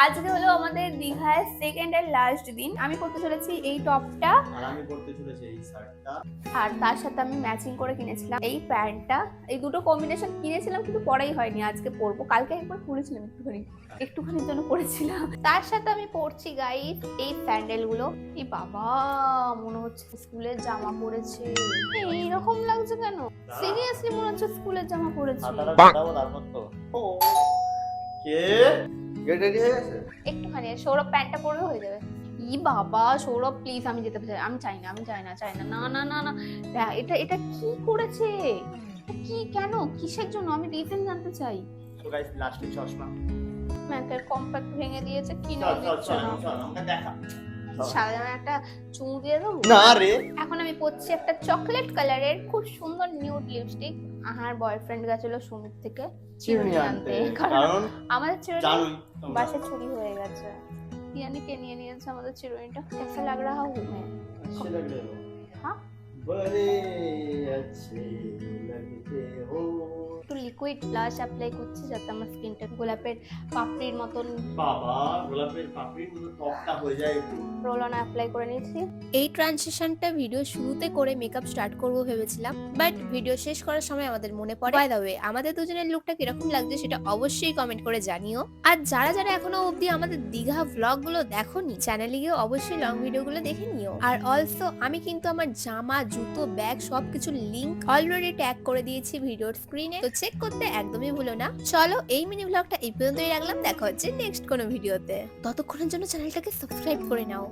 আজকে হলো আমাদের দীঘায় সেকেন্ড এন্ড লাস্ট দিন। আমি পরতে চলেছি এই টপটা, আর আমি পরতে চলেছি এই শার্টটা, আর তার সাথে আমি ম্যাচিং করে কিনেছিলাম এই প্যান্টটা। এই দুটো কম্বিনেশন কিনেছিলাম কিন্তু পরাই হয়নি, আজকে পরবো। কালকে একবার পরেছিলাম একটুখানির জন্য পরেছিলাম। তার সাথে আমি পরছি গাইস এই স্যান্ডেল গুলো। এই বাবা, মনে হচ্ছে স্কুলের জামা পরেছে। এইরকম লাগছে কেন? সিরিয়াসলি মনে হচ্ছে স্কুলের জামা পরেছি। হাতাটা কাটাবো তারপর তো। ও কে গেট রেডি হয়ে গেছে? একটুখানি সৌরভ প্যান্টটা পরলে হয়ে যাবে। ই বাবা সৌরভ প্লিজ, আমি যেতে চাই, আমি চাই না, আমি চাই না, চাই না, না না না না। এটা এটা কি করেছে? কি, কেন, কিসের জন্য? আমি রিজন জানতে চাই। তো গাইস প্লাস্টিক চশমা। ম্যাকের কম্প্যাক্ট ভেঙে দিয়েছে, কি চল চল দিচ্ছে চল না। চল আমাকে দেখা। সারা জামা একটা চুমু দিয়ে দেবো না রে, এখন আমি পরছি একটা চকলেট কালারের খুব সুন্দর নিউড লিপস্টিক। আমার বয়ফ্রেন্ড গেছিল সুমিত থেকে চিরুনি আনতে, কারণ কারণ আমাদের চিরুনি জানোই তোমরা। বাসে চুরি হয়ে গেছে। ইয়ানি কে নিয়ে নিয়েছে আমাদের চিরুনিটা। कैसा लग रहा हूँ मैं? अच्छे लग रहे हो। हाँ? बड़े अच्छे लगते हो। একটু লিকুইড ব্লাশ অ্যাপ্লাই করছি যাতে আমার স্কিনটা গোলাপের পাপড়ির মতন বাবা গোলাপের পাপড়ির মতো টকটা হয়ে যায় একটু। রোল অন অ্যাপ্লাই করে নিয়েছি। এই ট্রানজিশনটা ভিডিও শুরুতে করে মেকআপ স্টার্ট করব ভেবেছিলাম, বাট ভিডিও শেষ করার সময় আমাদের মনে পড়ে বাই দ্য ওয়ে আমাদের দুজনের লুকটা কিরকম লাগছে সেটা অবশ্যই কমেন্ট করে জানিও। আর যারা যারা এখনো অবধি আমাদের দীঘা ভ্লগ গুলো দেখোনি, চ্যানেলে গিয়ে অবশ্যই লং ভিডিও গুলো দেখে নিও। আর অলসো আমি কিন্তু আমার জামা, জুতো, ব্যাগ সবকিছু লিংক অলরেডি ট্যাগ করে দিয়েছি ভিডিওর স্ক্রিনে, তো চেক করতে একদমই ভুলো না। চলো এই মিনি ভ্লগটা এই পর্যন্তই রাখলাম, দেখা হচ্ছে নেক্সট কোনো ভিডিওতে। ততক্ষণের জন্য চ্যানেলটাকে সাবস্ক্রাইব করে নাও।